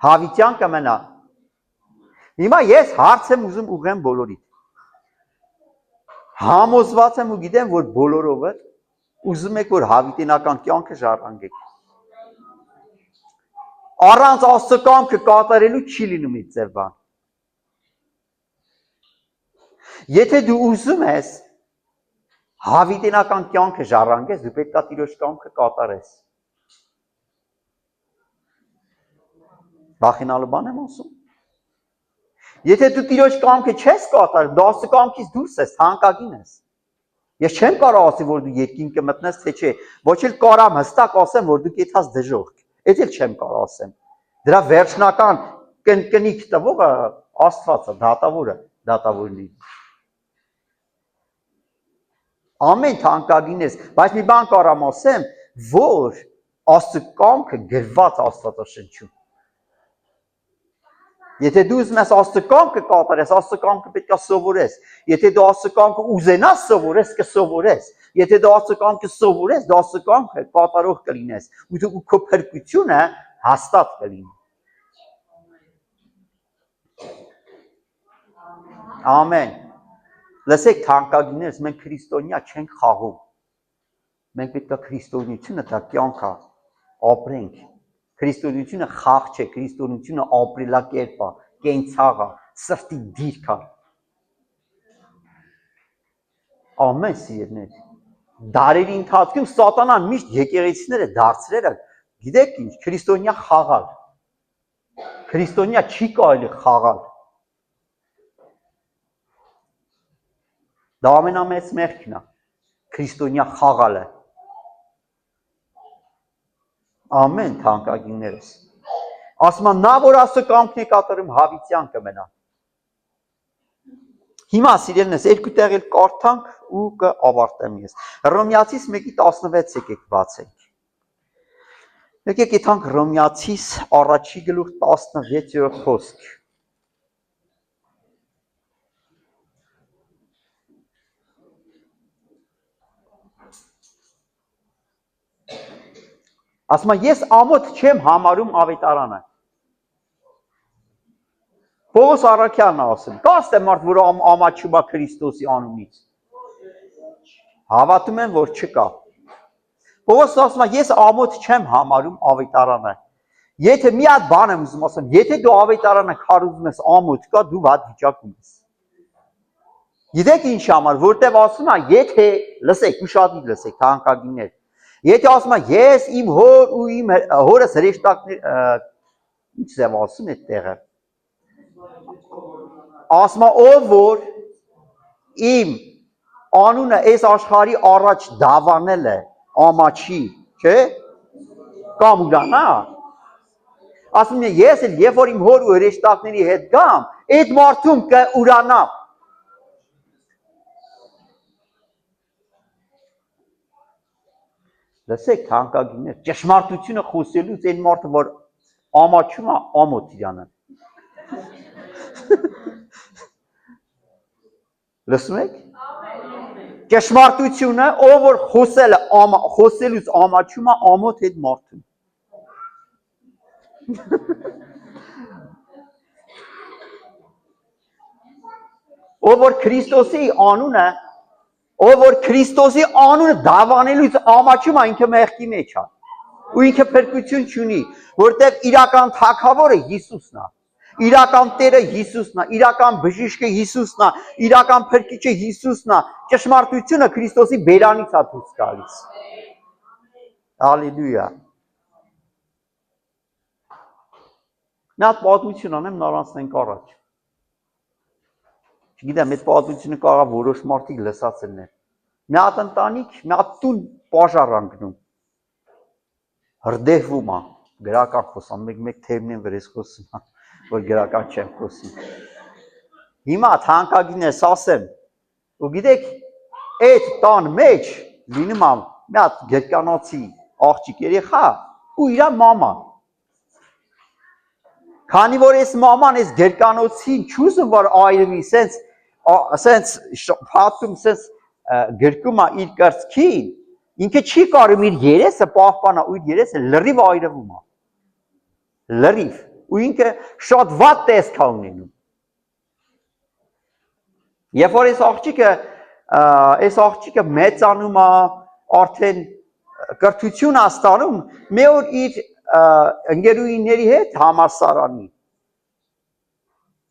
հավիտյան կմնա։ Հիմա ես հարց եմ ուզում ուղղեմ բոլորիդ։ Համոզված եմ ու գիտեմ, որ բոլորովը ուզում եք, որ հավիտենական կյանքը ժառանգեք։ Առանց Աստծո կամքը կատարելու չի լինում այդ ձև բան։ Եթե դու ուզում ես հավիտենական կյանքը ժառանգես, դու պետք է Տիրոջ կամքը կատարես։ Վախենալու բան եմ ասում։ Եթե դու Տիրոջ կամքը չես կատարում, դու Աստծո կամքից դուրս ես, թանկագին ես։ Ես չեմ կարող ասել, որ դու երկինք կմտնես, թե չէ, ոչ էլ կարամ հստակ ասեմ, որ դու կեթաս դժոխք։ Էդ էլ չեմ կարող ասեմ։ Դրա վերջնական կնկնիկ տվողը Աստված է, դատավորն է։ Ամեն թանկագին ես, բայց մի բան կարամ ասեմ, որ Աստծո կամքը գրված Աստվածաշնչում։ Եթե դու ուզում ես Աստծո կամքը կատարես, Աստծո կամքը պետք է սովորես։ Եթե դու Աստծո կամքը ուզենաս սովորես, կսովորես։ Եթե դու Աստծո կամքը սովորես, դու Աստծո կամքը կատարող կլինես։ Ու քո փրկությունը հաստատ կլինի։ Ամեն։ Լսեք թանկագիններս, մենք քրիստոնյա չենք խաղում։ Մենք պետք է քրիստոնեությունը դա կյանք է, ապրենք։ Քրիստոնեությունը խաղ չէ, քրիստոնեությունը ապրելակերպ է, կենցաղ է, սրտի դիրք է։ Ամեն սիրներ։ Դարերի ընթացքում սատանան միշտ եկեղեցիները դարձրել է, գիտեք ինչ, քրիստոնյա խաղալ։ Քրիստոնյա չի կարելի խաղալ։ Դա ամենամեծ մեղքն է, քրիստոնյա խաղալը։ Ամեն թանկագիններս։ Ասում է նա, որ Աստծո կամքն է կատարում, հավիտյան կմնա։ Հիմա սիրելիներս, երկու տեղ էլ կարդանք ու կավարտեմ ես։ Հռոմեացիս 1:16 եկեք բացենք։ Եկեք եթանք Հռոմեացիս առաջի գլուխ 16-րդ խոսք։ Ասում է ես ամոթ չեմ համարում ավետարանը։ Պողոս առաքյալն է ասում, կա ստե մարդ, որ ամաչում է Քրիստոսի անունից։ Հավատում եմ, որ չկա։ Պողոսն ասում է, ես ամոթ չեմ համարում ավետարանը։ Եթե մի հատ բան եմ ուզում ասեմ, եթե դու ավետարանը քարոզում ես ամոթ կա, դու վատ վիճակում ես։ Գիտեք ինչ համար, որտեղ ասում է, եթե, լսեք, ուշադիր լսեք, թանկագիններ, եթե ասում է, ես իմ հոր ու իմ հորս հրեշտակներ, ինչ ձև ասում է տեղը։ ասма ով որ իմ անունը այս աշխարհի առաջ դավանել է ամաչի, չէ՞, կամ ուրանա, ասում եմ ես էլ երբ որ իմ հոր ու հրեշտակների հետ գամ, այդ մարդուն կուրանամ։ Լսեք թանկագիններ, ճշմարտությունը խոսելուց այն մարդը որ ամաչում է ամոթ իրանը։ Լսում եք։ Ճշմարտությունը ով որ խոսելուց ամաչում է ամոթ այդ մարդուն։ Ով որ Քրիստոսի անունը դավանելուց ամաչում է ինքը մեղքի մեջ է։ Ու ինքը փրկություն չունի, որտեղ իրական թագավորը Հիսուսն է։ Իրական Տերը Հիսուսն է, իրական բժիշկը Հիսուսն է, իրական փրկիչը Հիսուսն է, ճշմարտությունը Քրիստոսի բերանից է դուրս գալիս։ Հալելույա։ Մի հատ պատմություն անեմ, նորանցնենք առաջ։ Չգիտեմ, այդ պատմությունը կարող է որոշ մարդիկ լսած լինեն։ Մի հատ ընտանիք, մի հատ տուն պաժար անկնում։ Հրդեհվում է, գրական խոսամ, մեկ թերմին վրես խոսում, որ գրական չեմ խոսում։ Հիմա թանկագինես ասեմ, ու գիտեք, այդ տան մեջ լինում է մի հատ գրկանոցի աղջիկ երեխա ու իր մաման։ Քանի որ այս մաման այս գրկանոցին չուզում որ այրվի, սենց փաթում, սենց գրկում է իր կրծքին, ինքը չի կարում իր երեսը պահպանա ու իր երեսը լրիվ այրվում է։ Լրիվ։ Ու ինքը շատ վատ տեսք է ունենում։ Երբ որ այս աղջիկը մեծանում է, արդեն կրթություն է ստանում, մի օր իր ընկերուհիների հետ համալսարանի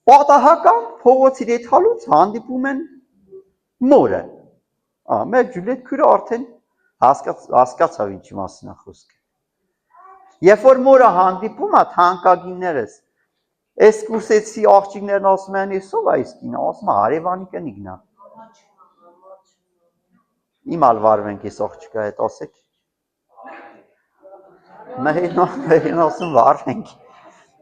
պատահական փողոցի եթալուց հանդիպում են մորը։ Մեր Ջուլիետ քույրը արդեն հասկացավ ինչի մասին է խոսքը։ Երբ որ մորը հանդիպում է թանկագիններս, այս կուրսեցի աղջիկներն ասում են, «Եսով է իսկ ինը», ասում է, «Հարևանի կնիկն է»։ Իմ ալ վարվենք այս աղջիկա հետ ասեք։ Մերին ասում վարվենք։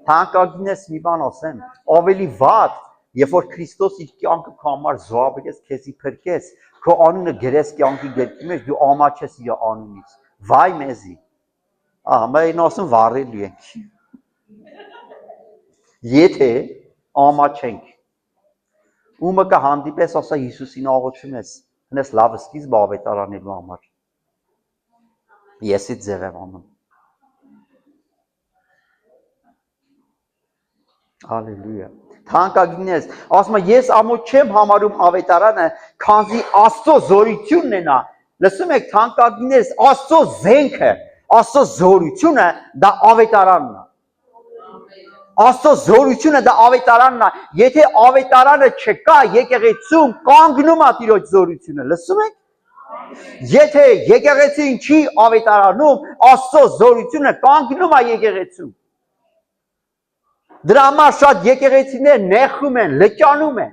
Թանկագինես մի բան ասեմ, ավելի վատ, երբ որ Քրիստոս իր կյանքը քո համար զոհաբերեց, քեզի փրկեց, քո անունը գրես կյանքի գրքի մեջ, դու ամաչես իր անունից։ Վայ մեզի։ Մերին ասում վառելու ենք։ Եթե ամաչենք, ումը կհանդիպես, ասա Հիսուսին աղոթում ես, հնես լավ սկիզբ ավետարանելու համար։ Եսից ձև եմ անում։ Հալելույա։ Թանկագինես, ասում եմ, ես ամոթ չեմ համարում ավետարանը, քանզի Աստծո զորությունն է նա։ Լսում եք, թանկագինես, Աստծո զենքը, Աստծո զորությունը դա ավետարանն է։ Աստծո զորությունը դա ավետարանն է։ Եթե ավետարանը չկա, եկեղեցում կանգնում է Տիրոջ զորությունը։ Լսում եք։ Եթե եկեղեցին չի ավետարանում, Աստծո զորությունը կանգնում է եկեղեցում։ Դրա համար շատ եկեղեցիներ նեղվում են, լճանում են։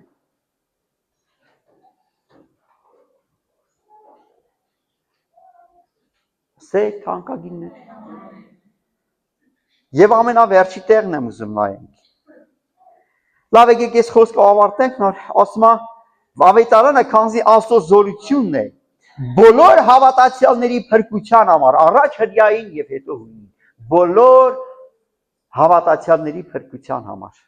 Սեք թանկագիններ։ Եվ ամենավերջի տեղն եմ ուզում նայենք։ Լավ եկեք այս խոսքը ավարտենք, նոր ասում է, ավետարանը քանզի Աստծո զորությունն է, բոլոր հավատացյալների փրկության համար, առաջ հրյային եւ հետո հույնին, բոլոր հավատացյալների փրկության համար։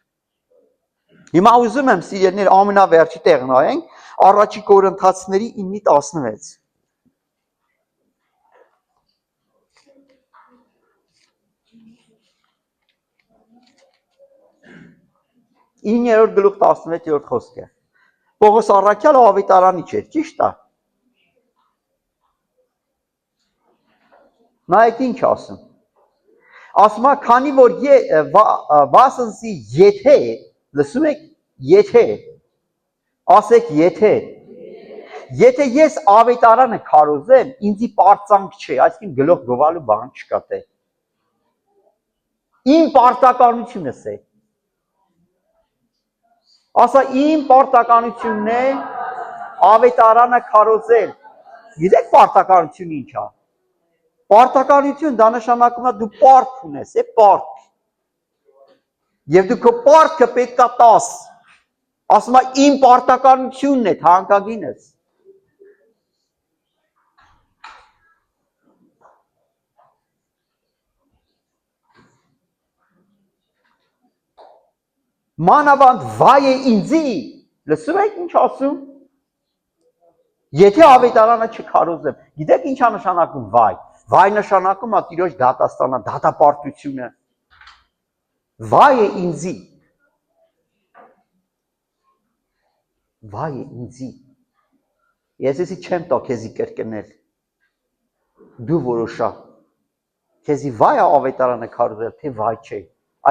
Հիմա ուզում եմ սիրելիներ ամենավերջի տեղն նայենք, առաջի Կորինթացիների 9:16։ Իններորդ գլուխ 16-րդ խոսքը։ Պողոս առաքյալը ավետարանի չէր, ճիշտ է։ Նայեք ինչ ասում։ Ասում է, քանի որ վասնսի եթե, լսում եք, եթե, ասեք եթե ես ավետարանը քարոզեմ, ինձի պարծանք չէ, այսինքն գլուխ գովալու բան չկա տե։ Իմ պարտականությունս է։ Ասա իմ պարտականությունն է ավետարանը քարոզել։ Գիտեք պարտականություն ինչ է։ Պարտականություն դա նշանակում է դու պարտք ունես, է պարտք։ Եվ դու քո պարտքը պետք է տաս։ Ասում է իմ պարտականությունն է, թանկագինս։ Մանավանդ վայ է ինձի, լսում եք ինչ ասում։ Եթե ավետարանը չքարոզեմ, գիտեք ինչ է նշանակում վայ։ Վայ նշանակում է Տիրոջ դատաստանը, դատապարտությունը։ Վայ է ինձի։ Վայ է ինձի։ Ես էսի չեմ տա քեզի կրկնել։ Դու որոշա։ Քեզի վայ է ավետարանը քարոզել, թե վայ չէ։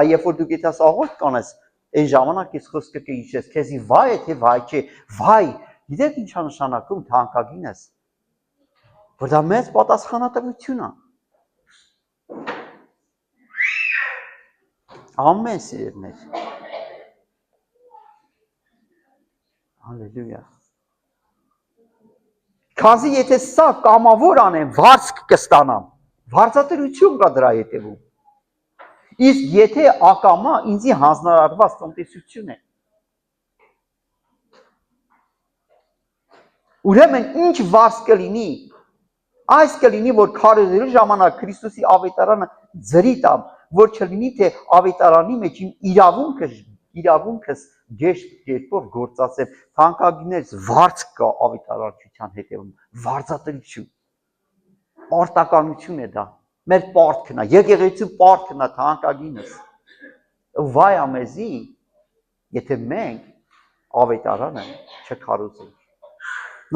Այ երբ որ դու գիտես աղոթք կանես, այն ժամանակ ես խոսքը կհիշես, քեզի վայ է, թե վայ չէ։ Վայ, գիտեք ինչ է նշանակում թանկագինս։ Որ դա մեծ պատասխանատվություն է։ Ամեն սիրելիներ։ Հալելույա։ Քանզի եթե սա կամավոր անեմ, վարձք կստանամ։ Վարձատրություն կա դրա հետևում։ Իսկ եթե ակամա ինձի հանձնարարված տնտեսություն է։ Ուրեմն ինչ վարձ կլինի, այս կլինի, որ քարոզելու ժամանակ Քրիստոսի ավետարանը ձրի տամ, որ չլինի, թե ավետարանի մեջ իմ իրավունքս գեշտ կերպով գործածեմ, թանկագիններս վարձ կա ավետարանչության հետևում, վարձատրություն, պարտականություն է դա, մեր պարտքն է, եկեղեցու պարտքն է թանկագինս, վայ ամեզի, եթե մենք ավետարանը չքարոզենք։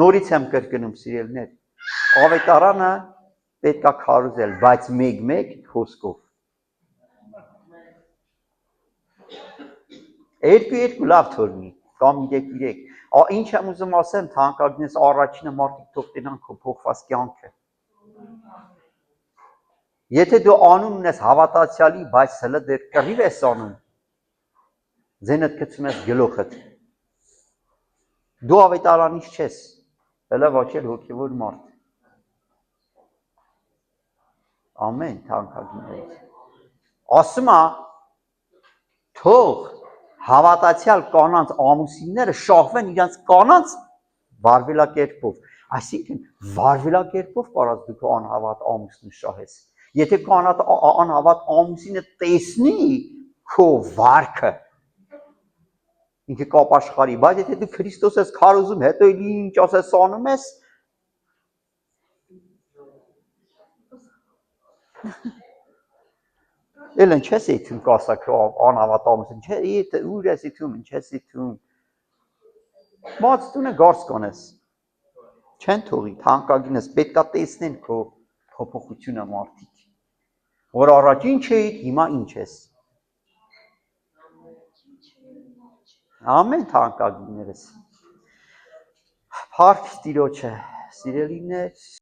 Նորից եմ կրկնում սիրելիներ, ավետարանը պետք է քարոզել, բայց մեկ խոսքով։ Երկու լավ թողնի, կամ 3, ինչ եմ ուզում ասեմ, թանկագինս առաջինը մարդիկ թող տենան քո փոխված կյանքը։ Եթե դու անուն ունես հավատացյալի, բայց հələ դեռ կռիվ ես անում, ձենդ գցում ես գլուխդ։ Դու ավետարանից չես, հələ ոչ էլ հոգևոր մարդ։ Ամեն թանկագիններ։ Ասում է, թող հավատացյալ կանանց ամուսինները շահվեն իրենց կանանց վարվելակերպով։ Այսինքն վարվելակերպով կարած դու քո անհավատ ամուսինը շահես։ Եթե քո անհավատ ամուսինը տեսնի քո վարքը, ինքը կապաշխարի, բայց եթե դու Քրիստոս ես քարոզում, հետո էլի ինչ ասես անում ես, Ելն չես իթում կասա քո անհավատ ամուսին, ուր ես իթում, չես իթում։ Մած տունը գարս կանես։ Չեն թողի, թանկագինս պետք է տեսնեն քո փոփոխությունը մարդիկ։ Որ առաջ ինչ էիր, հիմա ինչ ես։ Ամեն թանկագիններս։ Փառք Տիրոջը, սիրելիներ։